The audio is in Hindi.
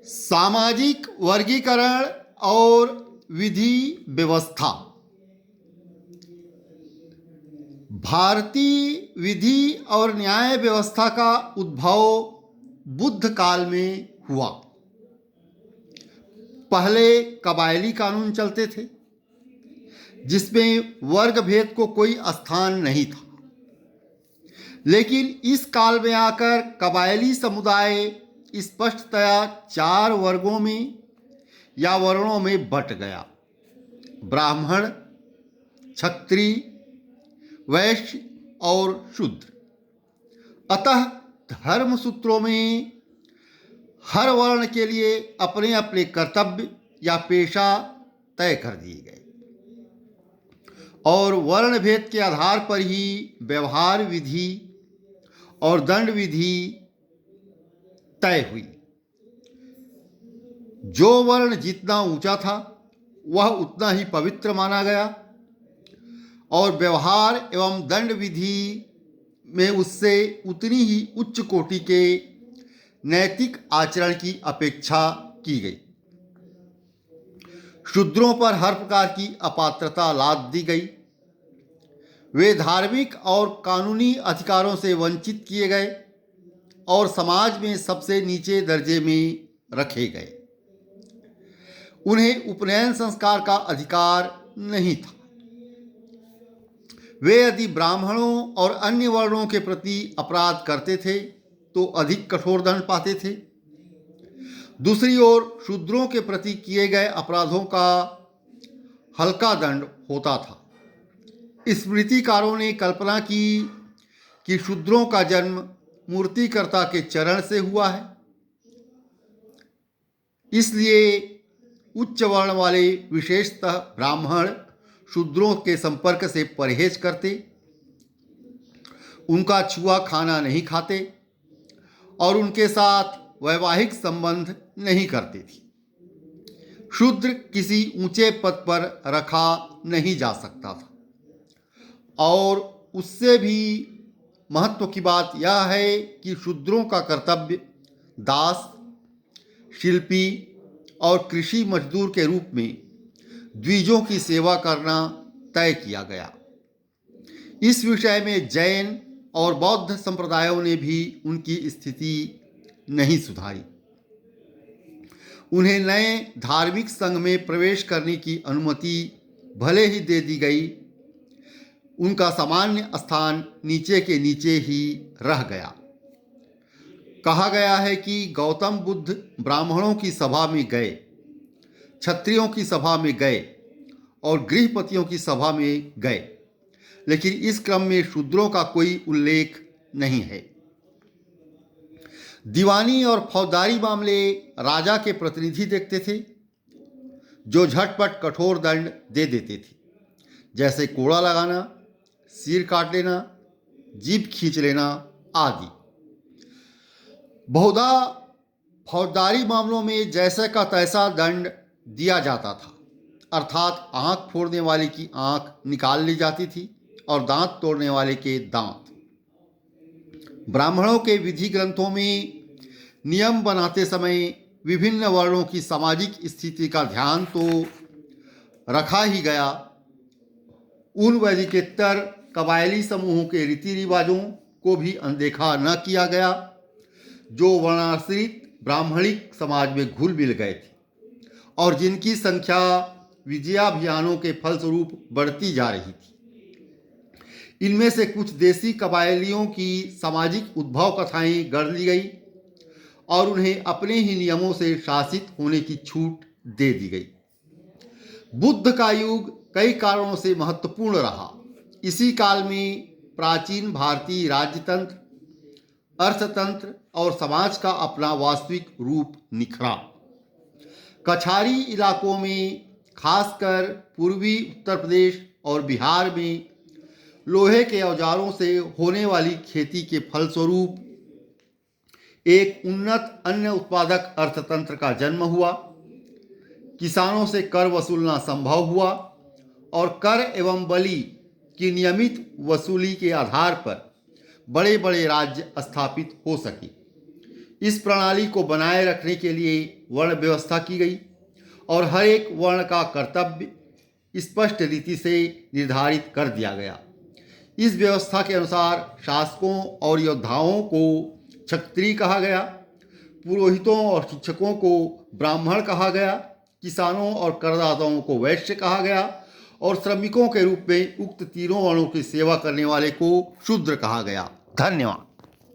सामाजिक वर्गीकरण और विधि व्यवस्था। भारतीय विधि और न्याय व्यवस्था का उद्भव बुद्ध काल में हुआ। पहले कबायली कानून चलते थे जिसमें वर्ग भेद को कोई स्थान नहीं था, लेकिन इस काल में आकर कबायली समुदाय स्पष्टतया 4 वर्गों में या वर्णों में बंट गया: ब्राह्मण, क्षत्रिय, वैश्य और शूद्र। अतः धर्म सूत्रों में हर वर्ण के लिए अपने अपने कर्तव्य या पेशा तय कर दिए गए और वर्ण भेद के आधार पर ही व्यवहार विधि और दंड विधि तय हुई। जो वर्ण जितना ऊंचा था वह उतना ही पवित्र माना गया और व्यवहार एवं दंड विधि में उससे उतनी ही उच्च कोटि के नैतिक आचरण की अपेक्षा की गई। शूद्रों पर हर प्रकार की अपात्रता लाद दी गई। वे धार्मिक और कानूनी अधिकारों से वंचित किए गए और समाज में सबसे नीचे दर्जे में रखे गए। उन्हें उपनयन संस्कार का अधिकार नहीं था। वे यदि ब्राह्मणों और अन्य वर्णों के प्रति अपराध करते थे तो अधिक कठोर दंड पाते थे। दूसरी ओर शूद्रों के प्रति किए गए अपराधों का हल्का दंड होता था। स्मृतिकारों ने कल्पना की कि शूद्रों का जन्म मूर्तिकर्ता के चरण से हुआ है, इसलिए उच्च वर्ण वाले, विशेषतः ब्राह्मण, शूद्रों के संपर्क से परहेज करते, उनका छुआ खाना नहीं खाते और उनके साथ वैवाहिक संबंध नहीं करते थे। शूद्र किसी ऊंचे पद पर रखा नहीं जा सकता था और उससे भी महत्व की बात यह है कि शूद्रों का कर्तव्य दास, शिल्पी और कृषि मजदूर के रूप में द्विजों की सेवा करना तय किया गया। इस विषय में जैन और बौद्ध संप्रदायों ने भी उनकी स्थिति नहीं सुधारी। उन्हें नए धार्मिक संघ में प्रवेश करने की अनुमति भले ही दे दी गई, उनका सामान्य स्थान नीचे के नीचे ही रह गया। कहा गया है कि गौतम बुद्ध ब्राह्मणों की सभा में गए, क्षत्रियों की सभा में गए और गृहपतियों की सभा में गए, लेकिन इस क्रम में शूद्रों का कोई उल्लेख नहीं है। दीवानी और फौजदारी मामले राजा के प्रतिनिधि देखते थे, जो झटपट कठोर दंड दे देते थे, जैसे कोड़ा लगाना, सिर काट लेना, जीभ खींच लेना आदि। बहुधा फौजदारी मामलों में जैसे का तैसा दंड दिया जाता था, अर्थात आंख फोड़ने वाले की आंख निकाल ली जाती थी और दांत तोड़ने वाले के दांत। ब्राह्मणों के विधि ग्रंथों में नियम बनाते समय विभिन्न वर्णों की सामाजिक स्थिति का ध्यान तो रखा ही गया, उन वैदिकेतर कबायली समूहों के रीति रिवाजों को भी अनदेखा न किया गया जो वर्णाश्रित ब्राह्मणिक समाज में घुल मिल गए थे और जिनकी संख्या विजयाभियानों के फलस्वरूप बढ़ती जा रही थी। इनमें से कुछ देसी कबायलियों की सामाजिक उद्भव कथाएं गढ़ ली गई और उन्हें अपने ही नियमों से शासित होने की छूट दे दी गई। बुद्ध का युग कई कारणों से महत्वपूर्ण रहा। इसी काल में प्राचीन भारतीय राज्यतंत्र, अर्थतंत्र और समाज का अपना वास्तविक रूप निखरा। कछारी इलाकों में, खासकर पूर्वी उत्तर प्रदेश और बिहार में, लोहे के औजारों से होने वाली खेती के फलस्वरूप एक उन्नत अन्न उत्पादक अर्थतंत्र का जन्म हुआ। किसानों से कर वसूलना संभव हुआ और कर एवं बलि की नियमित वसूली के आधार पर बड़े बड़े राज्य स्थापित हो सके। इस प्रणाली को बनाए रखने के लिए वर्ण व्यवस्था की गई और हर एक वर्ण का कर्तव्य स्पष्ट रीति से निर्धारित कर दिया गया। इस व्यवस्था के अनुसार शासकों और योद्धाओं को क्षत्रिय कहा गया, पुरोहितों और शिक्षकों को ब्राह्मण कहा गया, किसानों और करदाताओं को वैश्य कहा गया और श्रमिकों के रूप में उक्त तीनों वर्णों की सेवा करने वाले को शूद्र कहा गया। धन्यवाद।